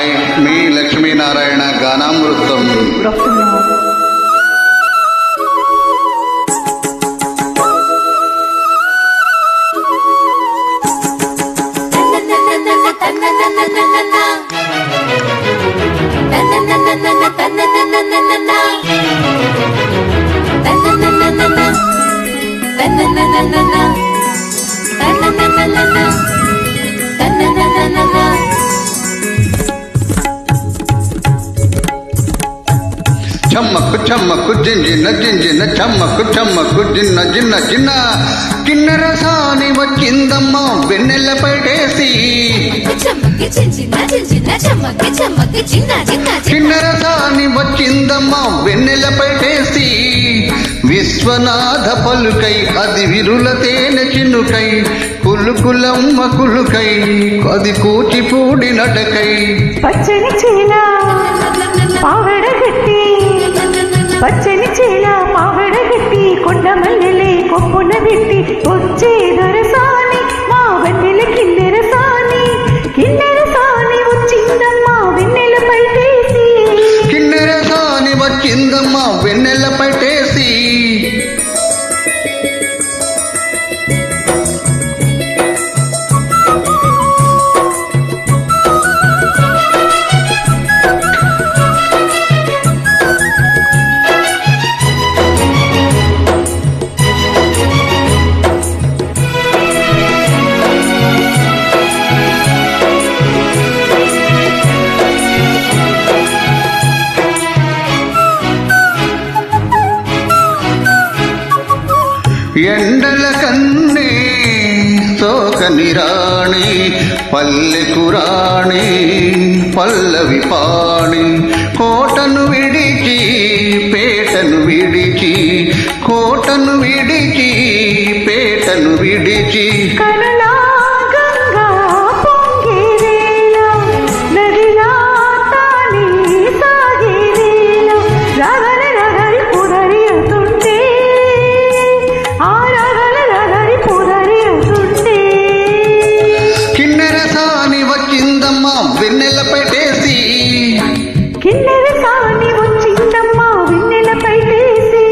Hi, మీ లక్ష్మీనారాయణ గానామృతం. చమ్మక్కు చమ్మక్కు జింజిన జింజిన చమ్మక్కు చమ్మక్కు జిన్న జిన్న జిన్న కిన్నెర సాని వచ్చిందమ్మ వెన్నెల పడేసి. కిన్నెర సాని వచ్చిందమ్మ వెన్నెల పడేసి విశ్వనాథ పలుకై అది విరుల తేనె చిన్నుకై కులుకులమ్మ కులుకై అది కూచిపూడి నటకై. పచ్చని చీల పావడగట్టి పచ్చని చీల పావడగట్టి కొండ మల్లెలే కొప్పున పెట్టి వచ్చే దొరసాని మా వెన్నెల కిన్నెర సాని. కిన్నెర సాని వచ్చిందమ్మా వెన్నెల పైటేసి. కిన్నెర సాని వచ్చిందమ్మ వెన్నెల పైటేసి. ఎండల కన్నే సోకని రాణి పల్లెకు రాణి పల్లవి పాణి కోటను విడిచి పేటను విడిచి కోటను విడిచి పేటను విడిచి. వెన్నెల పైటేసి. కిన్నెర సాని వచ్చిందమ్మా వెన్నెల పైటేసి.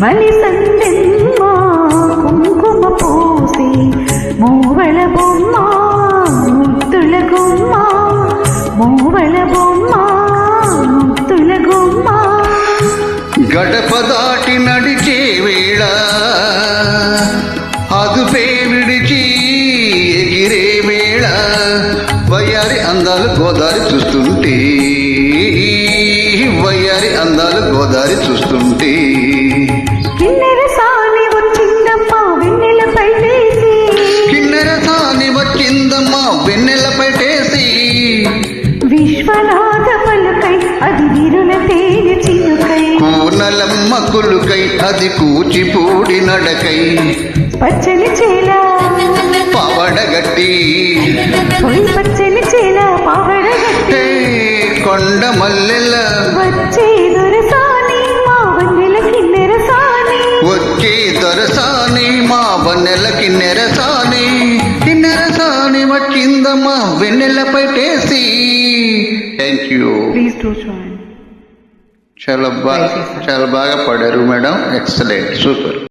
మలి సందెమ్మ కుంకుమ పోసి మూవల బొమ్మ ముత్తుల గుమ్మ మూవల బొమ్మ ముత్తుల గుమ్మ. గడప దాటి నడిచే వేళ అదుపే విడిచి ఎగిరే వేళ వయ్యారి అందాలు గోదారి చూస్తుంటే వయ్యారి అందాలు గోదారి చూస్తుంటే. కిన్నెర సాని వచ్చిందమ్మా వెన్నెల పైటేసి. కిన్నెర సాని వచ్చిందమ్మా వెన్నెల పైటేసి. విశ్వనాథ పలుకై అది విరుల తేనె చినుకై కూనలమ్మ కులుకై అది కూచిపూడి నడకై. పచ్చని చీల పావడగట్టి పచ్చని చీల పావడగట్టి కొండ మల్లెల వచ్చే దొరసాని మా వెన్నెల కిన్నెర సాని. వచ్చే దొరసాని మా వెన్నెల కిన్నెర సాని. కిన్నెర సాని వచ్చిందమ్మా వెన్నెల పైటేసి. Thank you. Please do join. చాలా బాగా పాడారు మేడం. Excellent, super.